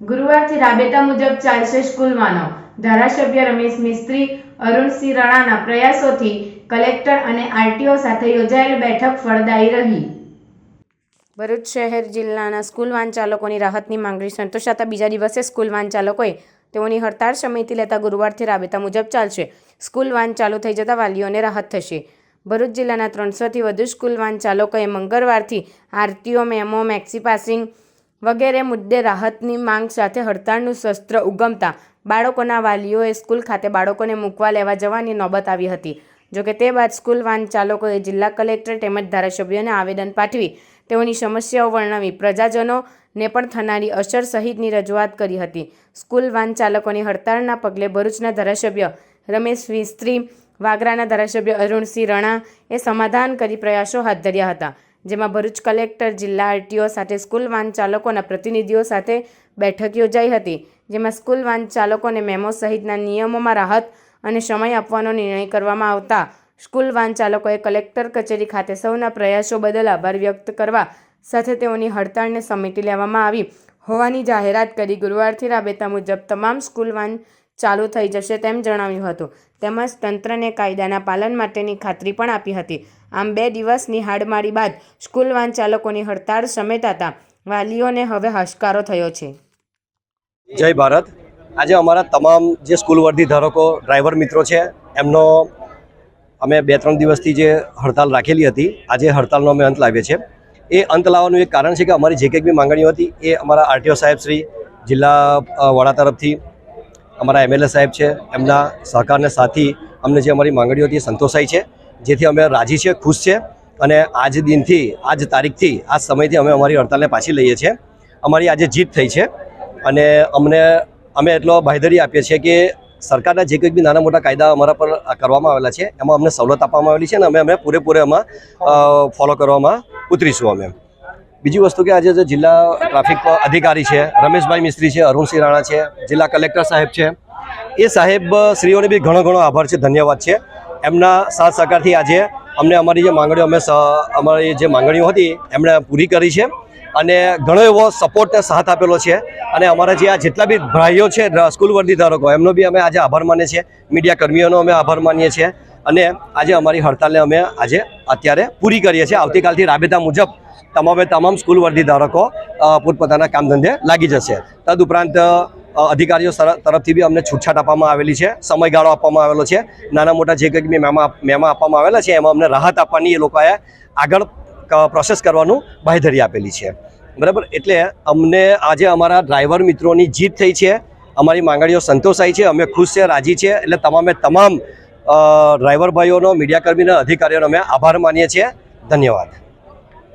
ગુરુવારથી રાબેતા મુજબ ચાલશે સ્કૂલ માનવ. ધારાસભ્ય રમેશ મિસ્ત્રી, અરુણસિંહ રાણાના પ્રયાસોથી કલેક્ટર અને આરટીઓ સાથે યોજાયેલ બેઠક ફળદાયી રહી. ભરૂચ શહેર જિલ્લાના સ્કૂલ વાન ચાલકોની રાહતની માંગણી સંતોષાતા બીજા દિવસે સ્કૂલ વાન ચાલકોએ તેઓની હડતાળ સમિતિ લેતા ગુરુવારથી રાબેતા મુજબ ચાલશે. સ્કૂલ વાન ચાલુ થઈ જતા વાલીઓને રાહત થશે. ભરૂચ જિલ્લાના 300થી વધુ સ્કૂલ વાન ચાલકોએ મંગળવારથી આરટીઓ, મેમો, મેક્સી પાસિંગ વગેરે મુદ્દે રાહતની માંગ સાથે હડતાળનું શસ્ત્ર ઉગમતા બાળકોના વાલીઓએ સ્કૂલ ખાતે બાળકોને મૂકવા લેવા જવાની નોબત આવી હતી. જોકે તે બાદ સ્કૂલ વાન ચાલકોએ જિલ્લા કલેક્ટર તેમજ ધારાસભ્યોને આવેદન પાઠવી તેઓની સમસ્યાઓ વર્ણવી પ્રજાજનોને પણ થનારી અસર સહિતની રજૂઆત કરી હતી. સ્કૂલ વાન ચાલકોની હડતાળના પગલે ભરૂચના ધારાસભ્ય રમેશ મિસ્ત્રી, વાગરાના ધારાસભ્ય અરુણસિંહ રાણાએ સમાધાન કરી પ્રયાસો હાથ ધર્યા હતા. જેમાં ભરૂચ કલેક્ટર, જિલ્લા આરટીઓ સાથે સ્કૂલ વાન ચાલકોના પ્રતિનિધિઓ સાથે બેઠક યોજાઈ હતી. જેમાં સ્કૂલ વાન ચાલકોને મેમો સહિતના નિયમોમાં રાહત અને સમય આપવાનો નિર્ણય કરવામાં આવતા સ્કૂલ વાન ચાલકોએ કલેક્ટર કચેરી ખાતે સૌના પ્રયાસો બદલ આભાર વ્યક્ત કરવા સાથે તેઓની હડતાળને સમેટી લેવામાં આવી હોવાની જાહેરાત કરી ગુરુવારથી રાબેતા મુજબ તમામ સ્કૂલ વાન ચાલુ થઈ જશે તેમ જણાવ્યું હતું. તેમજ તંત્રને કાયદાના પાલન માટેની ખાતરી પણ આપી હતી. આમ 2 દિવસની હાડમારી બાદ સ્કૂલ વાન ચાલકોની હડતાળ સમેટાતા વાલીઓને હવે હાશકારો થયો છે. જય ભારત. આજે અમારા તમામ જે સ્કૂલ વર્દી ધારકો, ડ્રાઈવર મિત્રો છે એમનો અમે 2-3 દિવસથી જે હડતાલ રાખેલી હતી, આજે હડતાલનો અમે અંત લાવીએ છીએ. એ અંત લાવવાનું એક કારણ છે કે અમારી જે કંઈક બી માંગણીઓ હતી એ અમારા આરટીઓ સાહેબ શ્રી, જિલ્લા વડા તરફથી અમારા એમએલએ સાહેબ છે એમના સહકારને સાથી અમને જે અમારી માંગણીઓ હતી એ સંતોષાઈ છે, જેથી અમે રાજી છે, ખુશ છે અને આજ દિનથી, આજ તારીખથી, આજ સમયથી અમે અમારી હડતાલને પાછી લઈએ છીએ. અમારી આજે જીત થઈ છે અને અમે એટલો બાંહેધરી આપીએ છીએ કે સરકારના જે કંઈક બી નાના મોટા કાયદા અમારા પર કરવામાં આવેલા છે એમાં અમને સવલત આપવામાં આવેલી છે અને અમે પૂરેપૂરે એમાં ફોલો કરવામાં ઉતરીશું. અમે બીજી વસ્તુ કે આજે જે જિલ્લા ટ્રાફિક અધિકારી છે રમેશભાઈ મિસ્ત્રી છે, અરુણસિંહ રાણા છે, જિલ્લા કલેક્ટર સાહેબ છે, એ સાહેબ શ્રીઓને બી ઘણો આભાર છે, ધન્યવાદ છે. એમના સાથ સહકારથી આજે અમને અમારી જે માંગણીઓ અમારી જે માંગણીઓ હતી એમણે પૂરી કરી છે અને ઘણો એવો સપોર્ટ અને સાથ આપેલો છે. અને અમારા જે આ જેટલા બી ભાઈઓ છે સ્કૂલ વર્દી ધારકો એમનો બી અમે આજે આભાર માનીએ છીએ. મીડિયા કર્મીઓનો અમે આભાર માનીએ છીએ અને આજે અમારી હડતાલને અમે આજે અત્યારે પૂરી કરીએ છીએ. આવતીકાલથી રાબેતા મુજબ તમામ સ્કૂલ વર્દી ધારકો પોતપોતાના કામ ધંધે લાગી જશે. તદુપરાંત અધિકારીઓ તરફથી બી અમને છૂટછાટ આપવામાં આવેલી છે, સમયગાળો આપવામાં આવેલો છે. નાના મોટા જે કંઈક બી મેમા આપવામાં આવેલા છે એમાં અમને રાહત આપવાની એ લોકોએ આગળ પ્રોસેસ કરવાનું બાંહેધરી આપેલી છે. બરાબર, એટલે અમને આજે અમારા ડ્રાઈવર મિત્રોની જીત થઈ છે, અમારી માંગણીઓ સંતોષાઈ છે, અમે ખુશ છે, રાજી છે. એટલે તમામ ડ્રાઈવર ભાઈઓનો, મીડિયા કર્મીના, અધિકારીઓનો અમે આભાર માનીએ છીએ. ધન્યવાદ.